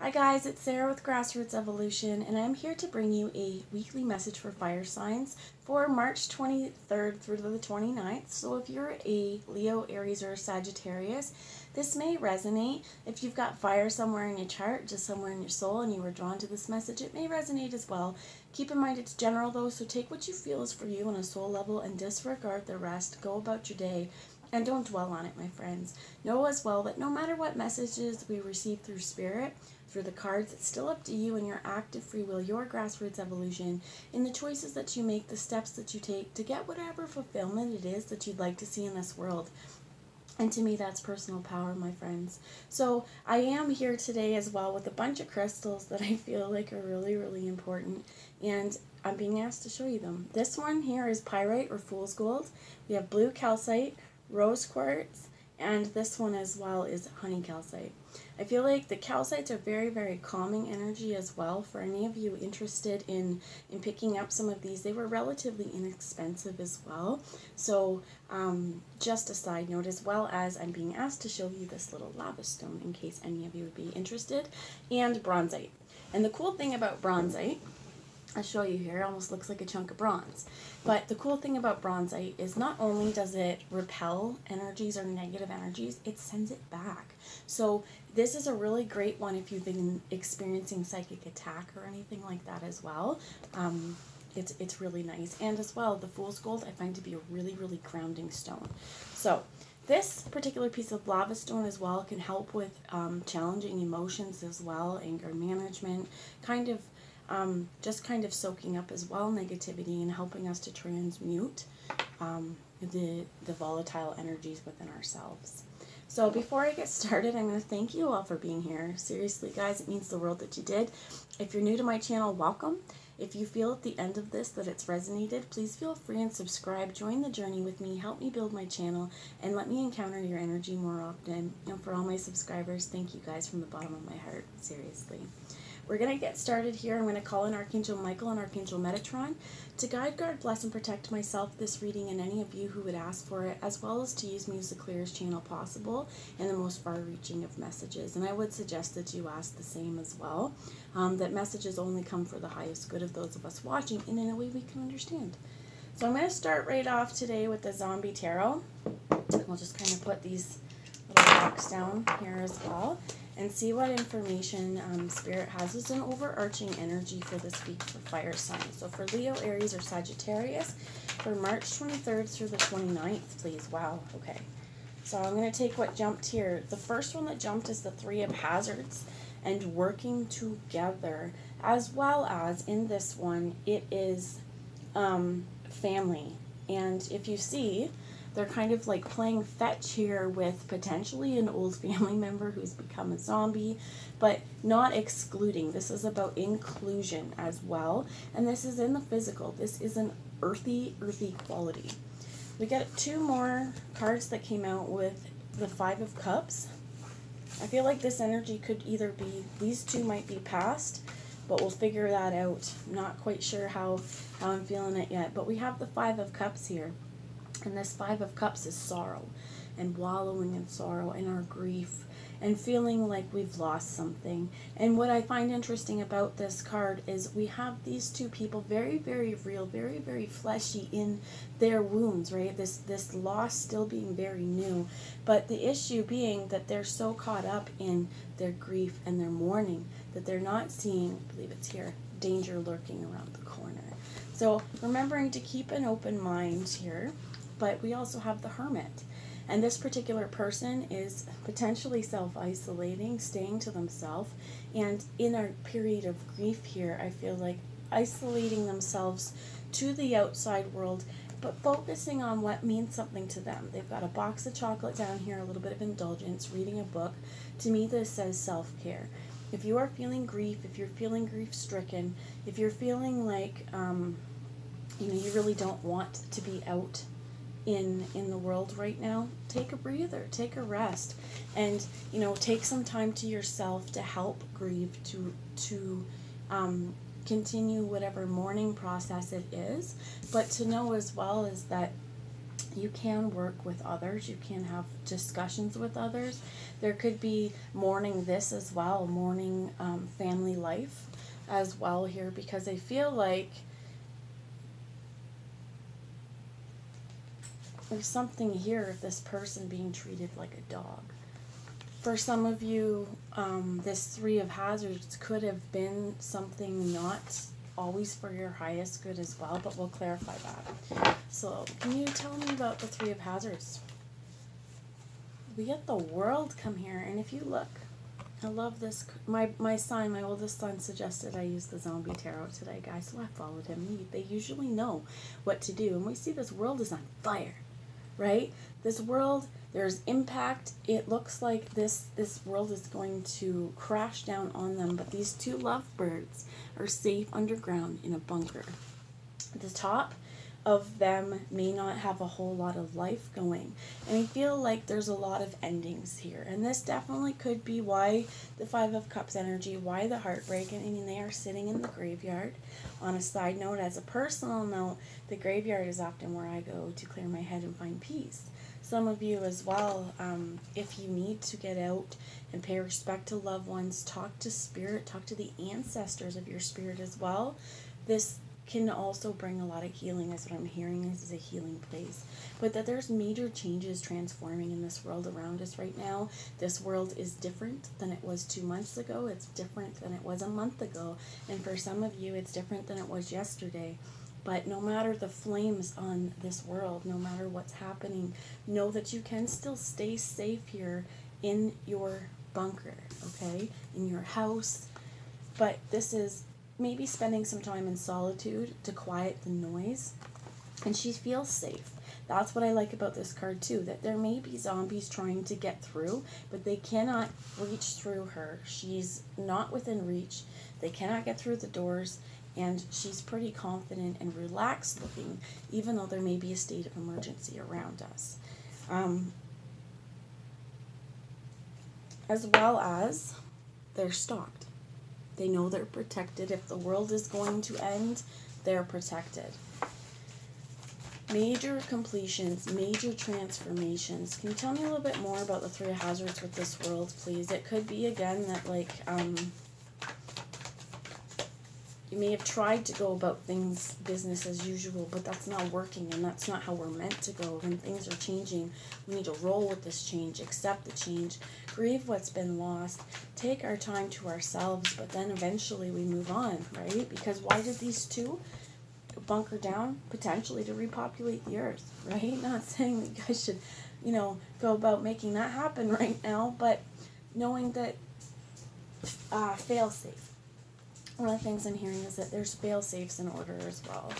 Hi guys, it's Sarah with Grassroots Evolution, and I'm here to bring you a weekly message for fire signs for March 23rd through the 29th. So if you're a Leo, Aries, or Sagittarius, this may resonate. If you've got fire somewhere in your chart, just somewhere in your soul, and you were drawn to this message, it may resonate as well. Keep in mind it's general though, so take what you feel is for you on a soul level and disregard the rest. Go about your day. And don't dwell on it, my friends. Know as well that no matter what messages we receive through spirit, through the cards, it's still up to you and your active free will, your grassroots evolution, in the choices that you make, the steps that you take to get whatever fulfillment it is that you'd like to see in this world. And to me, that's personal power, my friends. So I am here today as well with a bunch of crystals that I feel like are really, really important. And I'm being asked to show you them. This one here is pyrite or fool's gold. We have blue calcite, rose quartz, and this one as well is honey calcite. I feel like the calcites are very, very calming energy as well. For any of you interested in picking up some of these, they were relatively inexpensive as well. So just a side note, as well as I'm being asked to show you this little lava stone in case any of you would be interested, and bronzite. And the cool thing about bronzite, I'll show you here, it almost looks like a chunk of bronze. But the cool thing about bronzite is not only does it repel energies or negative energies, it sends it back. So this is a really great one if you've been experiencing psychic attack or anything like that as well. It's really nice. And as well, the fool's gold I find to be a really, really grounding stone. So this particular piece of lava stone as well can help with challenging emotions as well, anger management, just kind of soaking up as well negativity and helping us to transmute the volatile energies within ourselves. So before I get started, I'm going to thank you all for being here. Seriously, guys, it means the world that you did. If you're new to my channel, welcome. If you feel at the end of this that it's resonated, please feel free and subscribe. Join the journey with me. Help me build my channel and let me encounter your energy more often. And for all my subscribers, thank you guys from the bottom of my heart. Seriously. We're going to get started here. I'm going to call in Archangel Michael and Archangel Metatron to guide, guard, bless, and protect myself, this reading, and any of you who would ask for it, as well as to use me as the clearest channel possible and the most far-reaching of messages. And I would suggest that you ask the same as well, that messages only come for the highest good of those of us watching and in a way we can understand. So I'm going to start right off today with the Zombie Tarot. We'll just kind of put these little rocks down here as well and see what information Spirit has as an overarching energy for this week for fire signs. So for Leo, Aries, or Sagittarius, for March 23rd through the 29th, please. Wow, okay. So I'm going to take what jumped here. The first one that jumped is the Three of Hazards and working together, as well as in this one, it is family. And if you see, they're kind of like playing fetch here with potentially an old family member who's become a zombie, but not excluding. This is about inclusion as well. And this is in the physical. This is an earthy quality. We got two more cards that came out with the Five of Cups. I feel like this energy could either be, these two might be past, but we'll figure that out. Not quite sure how I'm feeling it yet. But we have the Five of Cups here. And this Five of Cups is sorrow and wallowing in sorrow and our grief and feeling like we've lost something. And what I find interesting about this card is we have these two people very, very real, very, very fleshy in their wounds, right? This loss still being very new. But the issue being that they're so caught up in their grief and their mourning that they're not seeing, I believe it's here, danger lurking around the corner. So remembering to keep an open mind here. But we also have the Hermit. And this particular person is potentially self-isolating, staying to themselves. And in a period of grief here, I feel like isolating themselves to the outside world, but focusing on what means something to them. They've got a box of chocolate down here, a little bit of indulgence, reading a book. To me, this says self-care. If you are feeling grief, if you're feeling grief-stricken, if you're feeling like you really don't want to be out in the world right now, take a breather, take a rest, and take some time to yourself to help grieve, to continue whatever mourning process it is, but to know as well as that You can work with others. You can have discussions with others. There could be mourning this as well, mourning family life as well here, because I feel like there's something here of this person being treated like a dog. For some of you, this Three of Hazards could have been something not always for your highest good as well, but we'll clarify that. So, can you tell me about the Three of Hazards? We get the World come here, and if you look, I love this. My oldest son suggested I use the Zombie Tarot today, guys, so I followed him. They usually know what to do, and we see this world is on fire, right? This world, there's impact. It looks like this world is going to crash down on them, but these two lovebirds are safe underground in a bunker. The top of them may not have a whole lot of life going, and I feel like there's a lot of endings here, and this definitely could be why the Five of Cups energy, why the heartbreak. I mean, they are sitting in the graveyard. On a side note, as a personal note, the graveyard is often where I go to clear my head and find peace. Some of you as well, if you need to get out and pay respect to loved ones, talk to spirit, talk to the ancestors of your spirit as well. This can also bring a lot of healing, is what I'm hearing. This is a healing place. But that there's major changes transforming in this world around us right now. This world is different than it was 2 months ago. It's different than it was a month ago. And for some of you, it's different than it was yesterday. But no matter the flames on this world, no matter what's happening, know that you can still stay safe here in your bunker, okay? In your house. But this is maybe spending some time in solitude to quiet the noise. And she feels safe. That's what I like about this card too, that there may be zombies trying to get through, but they cannot reach through her. She's not within reach. They cannot get through the doors. And she's pretty confident and relaxed looking, even though there may be a state of emergency around us. As well as they're stalked. They know they're protected. If the world is going to end, they're protected. Major completions, major transformations. Can you tell me a little bit more about the Three of Hazards with this world, please? It could be, again, that, like, you may have tried to go about things business as usual, but that's not working, and that's not how we're meant to go. When things are changing, we need to roll with this change, accept the change, grieve what's been lost, take our time to ourselves, but then eventually we move on, right? Because why did these two bunker down? Potentially to repopulate the earth, right? Not saying that you guys should, go about making that happen right now, but knowing that fail safe. One of the things I'm hearing is that there's fail-safes in order as well.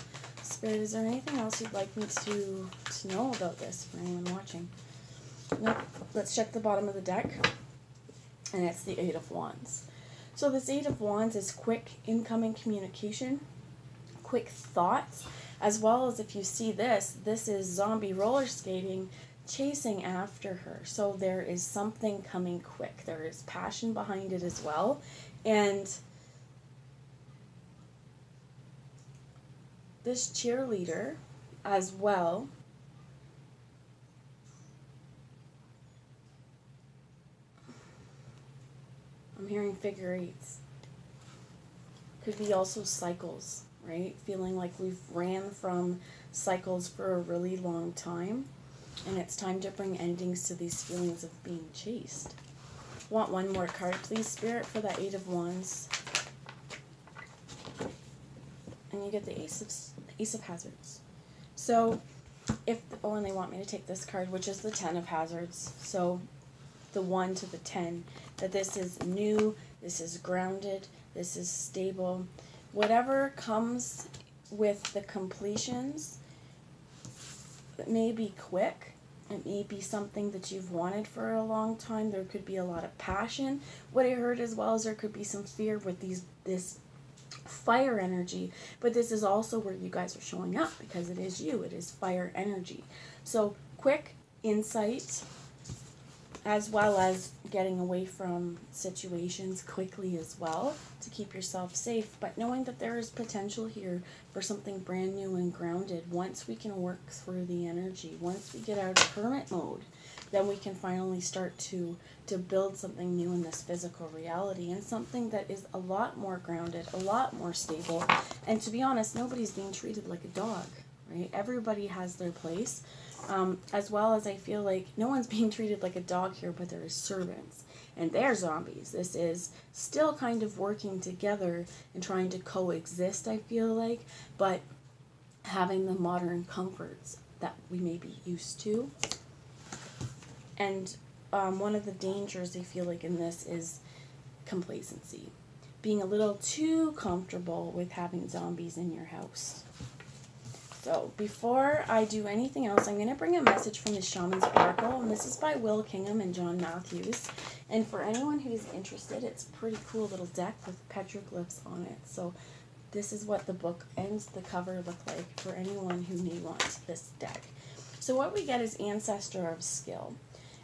Spirit, is there anything else you'd like me to know about this for anyone watching? Nope. Let's check the bottom of the deck. And it's the Eight of Wands. So this Eight of Wands is quick incoming communication, quick thoughts, as well as if you see this is zombie roller skating chasing after her. So there is something coming quick. There is passion behind it as well. And this cheerleader as well I'm hearing figure eights. Could be also cycles, right? Feeling like we've ran from cycles for a really long time, and it's time to bring endings to these feelings of being chased. Want one more card, please, Spirit, for that Eight of Wands. And you get the Ace of Hazards. So, and they want me to take this card, which is the Ten of Hazards. So, the 1 to the 10. That this is new, this is grounded, this is stable. Whatever comes with the completions, it may be quick. It may be something that you've wanted for a long time. There could be a lot of passion. What I heard as well is there could be some fear with this fire energy, but this is also where you guys are showing up because it is you. It is fire energy. So quick insight as well as getting away from situations quickly as well to keep yourself safe, but knowing that there is potential here for something brand new and grounded. Once we can work through the energy, once we get out of hermit mode, then we can finally start to build something new in this physical reality, and something that is a lot more grounded, a lot more stable. And to be honest, nobody's being treated like a dog, right? Everybody has their place. As well as I feel like no one's being treated like a dog here, but there are servants and they're zombies. This is still kind of working together and trying to coexist, I feel like, but having the modern comforts that we may be used to. And one of the dangers I feel like in this is complacency. Being a little too comfortable with having zombies in your house. So before I do anything else, I'm going to bring a message from the Shaman's Oracle, and this is by Will Kingham and John Matthews. And for anyone who's interested, it's a pretty cool little deck with petroglyphs on it. So this is what the book and the cover look like for anyone who may want this deck. So what we get is Ancestor of Skill.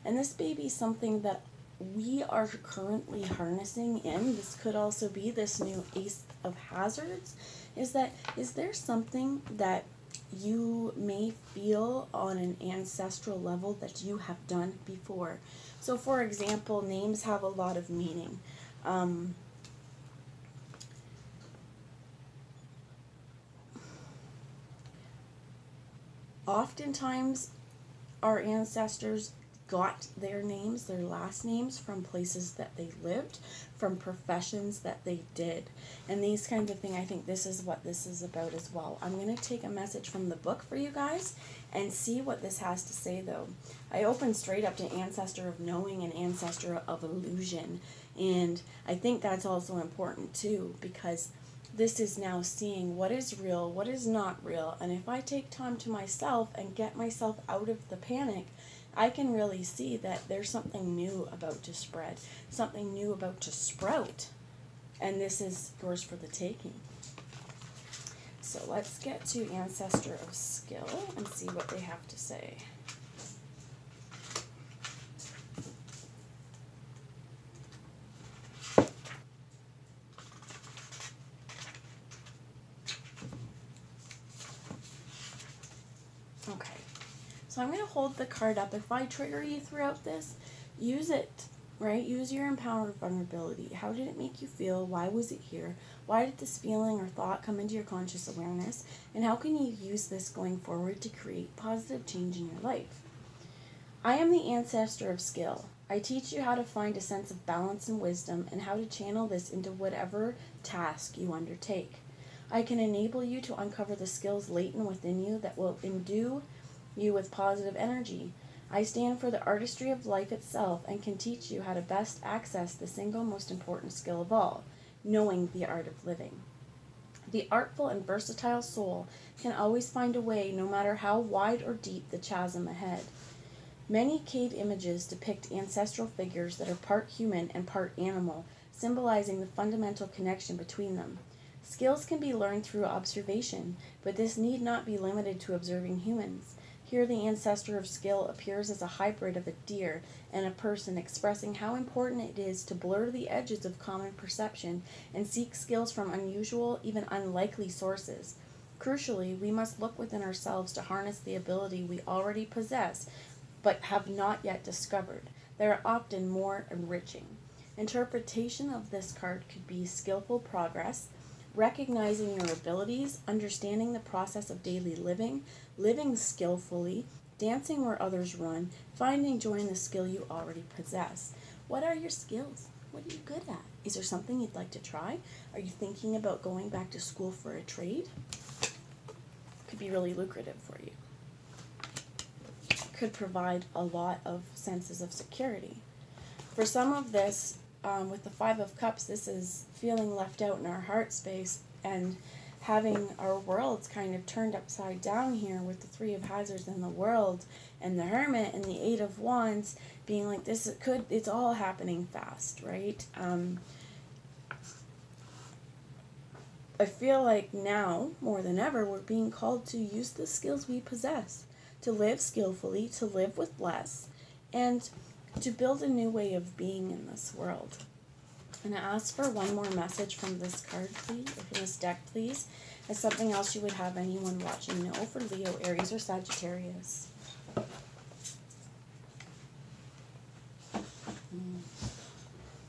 And this may be something that we are currently harnessing in. This could also be this new Ace of Hazards. Is there something that you may feel on an ancestral level that you have done before? So for example, names have a lot of meaning. Oftentimes our ancestors got their names, their last names, from places that they lived, from professions that they did, and these kinds of things. I think this is what this is about as well. I'm going to take a message from the book for you guys and see what this has to say, though. I opened straight up to Ancestor of Knowing and Ancestor of Illusion, and I think that's also important too, because this is now seeing what is real, what is not real, and if I take time to myself and get myself out of the panic, I can really see that there's something new about to spread, something new about to sprout, and this is yours for the taking. So let's get to Ancestor of Skill and see what they have to say. Okay. So I'm going to hold the card up. If I trigger you throughout this, use it, right? Use your empowered vulnerability. How did it make you feel? Why was it here? Why did this feeling or thought come into your conscious awareness? And how can you use this going forward to create positive change in your life? I am the Ancestor of Skill. I teach you how to find a sense of balance and wisdom and how to channel this into whatever task you undertake. I can enable you to uncover the skills latent within you that will endue you with positive energy. I stand for the artistry of life itself and can teach you how to best access the single most important skill of all, knowing the art of living. The artful and versatile soul can always find a way, no matter how wide or deep the chasm ahead. Many cave images depict ancestral figures that are part human and part animal, symbolizing the fundamental connection between them. Skills can be learned through observation, but this need not be limited to observing humans. Here the Ancestor of Skill appears as a hybrid of a deer and a person, expressing how important it is to blur the edges of common perception and seek skills from unusual, even unlikely sources. Crucially, we must look within ourselves to harness the ability we already possess, but have not yet discovered. They are often more enriching. Interpretation of this card could be skillful progress, recognizing your abilities, understanding the process of daily living, living skillfully, dancing where others run, finding joy in the skill you already possess. What are your skills? What are you good at? Is there something you'd like to try? Are you thinking about going back to school for a trade? Could be really lucrative for you. Could provide a lot of senses of security. For some of this, with the Five of Cups, this is feeling left out in our heart space and having our worlds kind of turned upside down here with the Three of Hazards in the world and the Hermit and the Eight of Wands being like this. It's all happening fast, right? I feel like now, more than ever, we're being called to use the skills we possess, to live skillfully, to live with less, and to build a new way of being in this world. And I ask for one more message from this card, please, or from this deck, please, as something else you would have anyone watching know for Leo, Aries, or Sagittarius.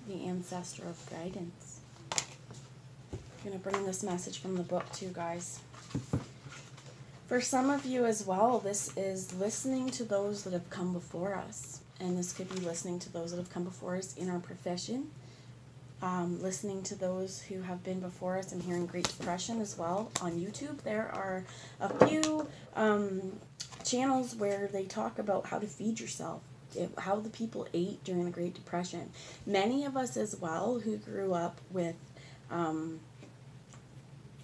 The Ancestor of Guidance. I'm going to bring this message from the book too, guys. For some of you as well, this is listening to those that have come before us. And this could be listening to those that have come before us in our profession. Listening to those who have been before us and hearing Great Depression as well on YouTube. There are a few channels where they talk about how to feed yourself, how the people ate during the Great Depression. Many of us as well who grew up with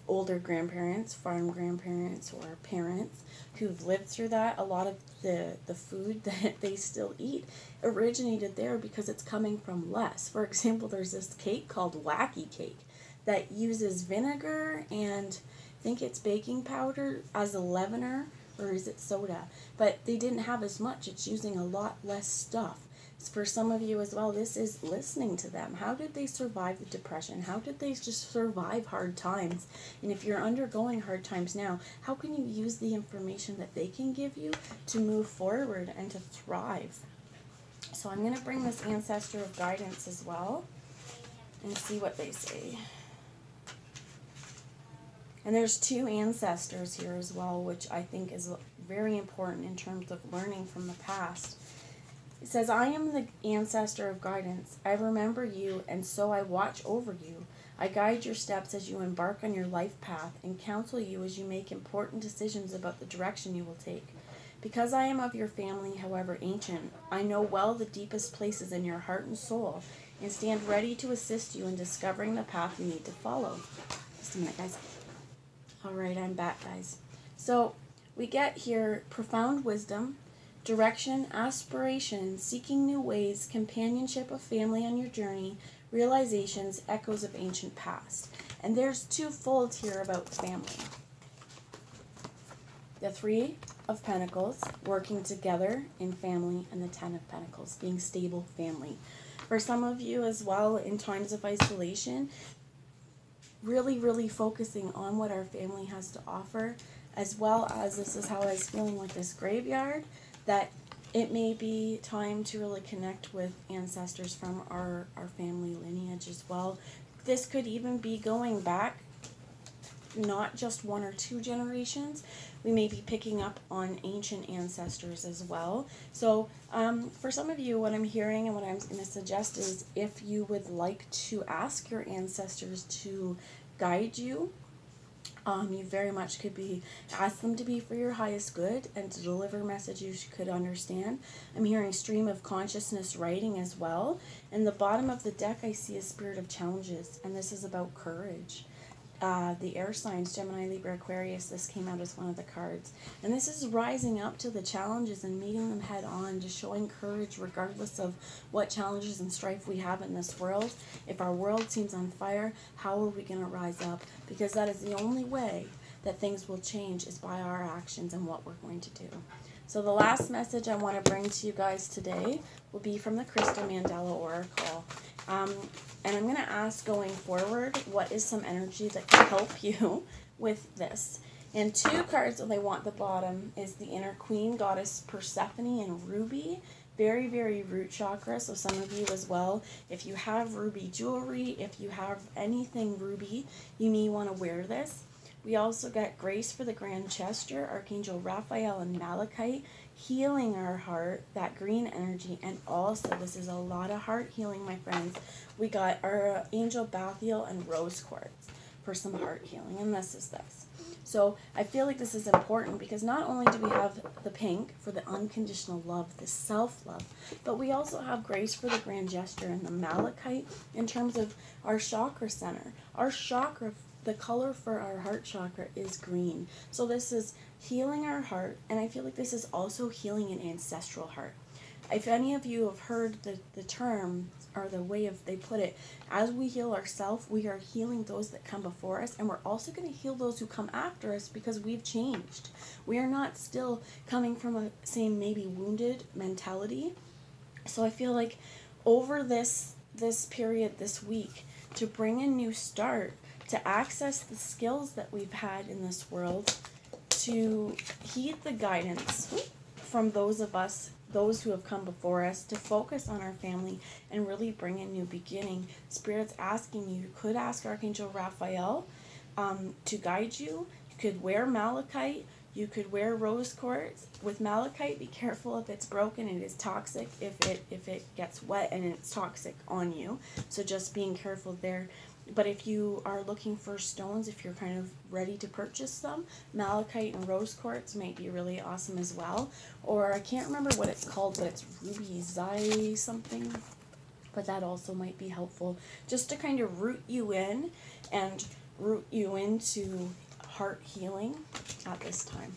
older grandparents, farm grandparents, or parents who've lived through that, a lot of the food that they still eat originated there because it's coming from less. For example, there's this cake called Wacky Cake that uses vinegar and I think it's baking powder as a leavener, or is it soda? But they didn't have as much. It's using a lot less stuff. For some of you as well, this is listening to them. How did they survive the Depression? How did they just survive hard times? And if you're undergoing hard times now, how can you use the information that they can give you to move forward and to thrive? So I'm going to bring this Ancestor of Guidance as well and see what they say. And there's two ancestors here as well, which I think is very important in terms of learning from the past. It says, I am the Ancestor of Guidance. I remember you, and so I watch over you. I guide your steps as you embark on your life path and counsel you as you make important decisions about the direction you will take. Because I am of your family, however ancient, I know well the deepest places in your heart and soul and stand ready to assist you in discovering the path you need to follow. Just a minute, guys. All right, I'm back, guys. So we get here profound wisdom, direction, aspiration, seeking new ways, companionship of family on your journey, realizations, echoes of ancient past. And there's two folds here about family. The Three of Pentacles, working together in family, and the Ten of Pentacles, being stable family. For some of you as well, in times of isolation, really focusing on what our family has to offer, as well as this is how I was feeling with this graveyard, that it may be time to really connect with ancestors from our family lineage as well. This could even be going back not just 1 or 2 generations. We may be picking up on ancient ancestors as well. So for some of you, what I'm hearing and what I'm going to suggest is if you would like to ask your ancestors to guide you, you very much could be ask them to be for your highest good and to deliver messages you could understand. I'm hearing stream of consciousness writing as well. And the bottom of the deck, I see a spirit of challenges, and this is about courage. The air signs, Gemini, Libra, Aquarius, this came out as one of the cards. And this is rising up to the challenges and meeting them head on, just showing courage regardless of what challenges and strife we have in this world. If our world seems on fire, how are we going to rise up? Because that is the only way that things will change, is by our actions and what we're going to do. So the last message I want to bring to you guys today will be from the Crystal Mandela Oracle. And I'm going to ask going forward, what is some energy that can help you with this? And 2 cards that I want at the bottom is the Inner Queen, Goddess Persephone, and Ruby. Very root chakra. So some of you as well, if you have ruby jewelry, if you have anything ruby, you may want to wear this. We also got Grace for the Grand Gesture, Archangel Raphael and Malachite, healing our heart, that green energy, and also this is a lot of heart healing, my friends. We got our Angel Bathiel and Rose Quartz for some heart healing, and this is this. So I feel like this is important because not only do we have the pink for the unconditional love, the self-love, but we also have Grace for the Grand Gesture and the Malachite in terms of our chakra center. Our chakra, the color for our heart chakra is green. So this is healing our heart, and I feel like this is also healing an ancestral heart. If any of you have heard the term, or the way of they put it, as we heal ourselves, we are healing those that come before us, and we're also going to heal those who come after us because we've changed. We are not still coming from a same maybe wounded mentality. So I feel like over this period this week, to bring a new start, to access the skills that we've had in this world, to heed the guidance from those of us, those who have come before us, to focus on our family and really bring a new beginning. Spirit's asking you could ask Archangel Raphael to guide you. You could wear malachite. You could wear rose quartz. With malachite, be careful if it's broken. It is toxic if it gets wet, and it's toxic on you. So just being careful there. But if you are looking for stones, if you're kind of ready to purchase them, malachite and rose quartz might be really awesome as well. Or I can't remember what it's called, but it's ruby zai something. But that also might be helpful, just to kind of root you in and root you into heart healing at this time,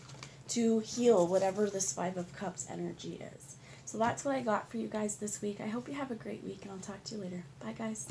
to heal whatever this Five of Cups energy is. So that's what I got for you guys this week. I hope you have a great week, and I'll talk to you later. Bye, guys.